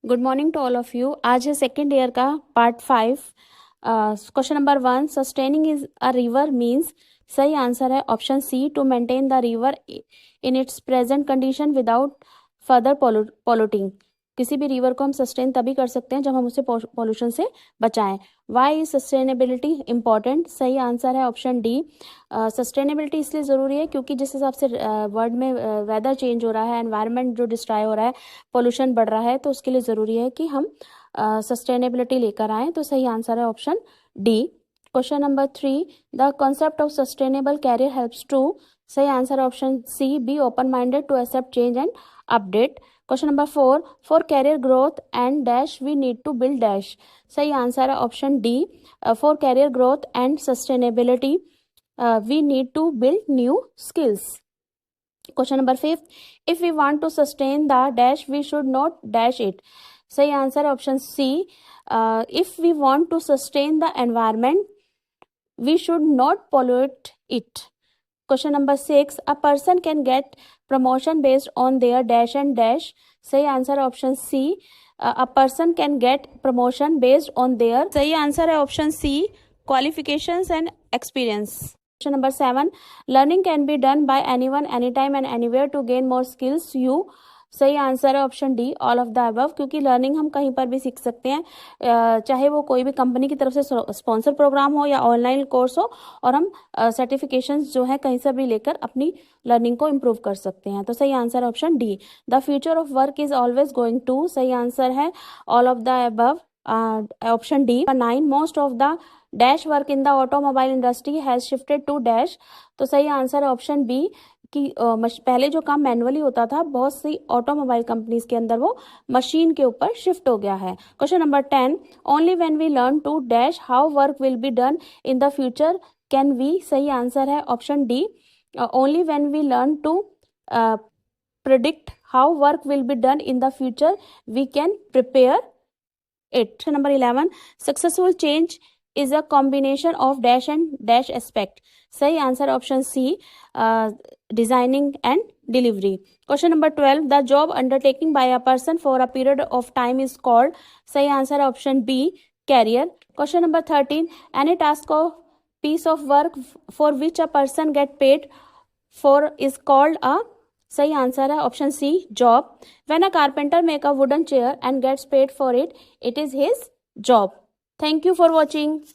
Good morning to all of you. आज है second year का part 5। Question number 1, sustaining is a river means. सही answer है option C, to maintain the river in its present condition without further polluting. किसी भी river को हम sustain तभी कर सकते हैं जब हम उसे पॉल्यूशन से बचाएं। Why is sustainability important? सही आंसर है ऑप्शन डी। सस्टेनेबिलिटी इसलिए ज़रूरी है क्योंकि जिस हिसाब से वर्ल्ड में वेदर चेंज हो रहा है, एनवायरनमेंट जो डिस्ट्रॉय हो रहा है, पोल्यूशन बढ़ रहा है, तो उसके लिए ज़रूरी है कि हम सस्टेनेबिलिटी लेकर आएँ। तो सही आंसर है option D. Question number 3, the concept of sustainable career helps to. सही answer option C, be open minded to accept change and update. Question number 4, for career growth and dash we need to build dash. सही answer है option D, for career growth and sustainability we need to build new skills. Question number 5, if we want to sustain the dash we should not dash it. सही answer है option C, if we want to sustain the environment we should not pollute it. Question number 6, a person can get promotion based on their dash and dash. सही answer option C, a person can get promotion based on their। सही answer है option C, qualifications and experience. Question number 7, learning can be done by anyone, anytime and anywhere to gain more skills. You। सही answer है option D, all of the above, क्योंकि learning हम कहीं पर भी सीख सकते हैं, चाहे वो कोई भी कंपनी की तरफ से स्पॉन्सर प्रोग्राम हो या ऑनलाइन कोर्स हो, और हम सर्टिफिकेशंस जो है कहीं से भी लेकर अपनी लर्निंग को इम्प्रूव कर सकते हैं। तो सही answer option D, the future of work is always going to. सही आंसर है all of the above, option D. 9, most of the dash work in the automobile industry has shifted to dash. तो सही answer है option B, कि पहले जो काम manually होता था, बहुत सी ऑटोमोबाइल कंपनीज के अंदर वो मशीन के ऊपर शिफ्ट हो गया है। Question number 10, only when we learn to dash how work will be done in the future can we. सही आंसर है option D, only when we learn to predict how work will be done in the future we can prepare it. Number 11, successful change is a combination of dash and dash aspect. सही answer option C, designing and delivery. Question number 12, the job undertaking by a person for a period of time is called. सही answer option B, career. Question number 13, any task of piece of work for which a person get paid for is called a. सही answer है option C, job. When a carpenter make a wooden chair and gets paid for it, it is his job. Thank you for watching.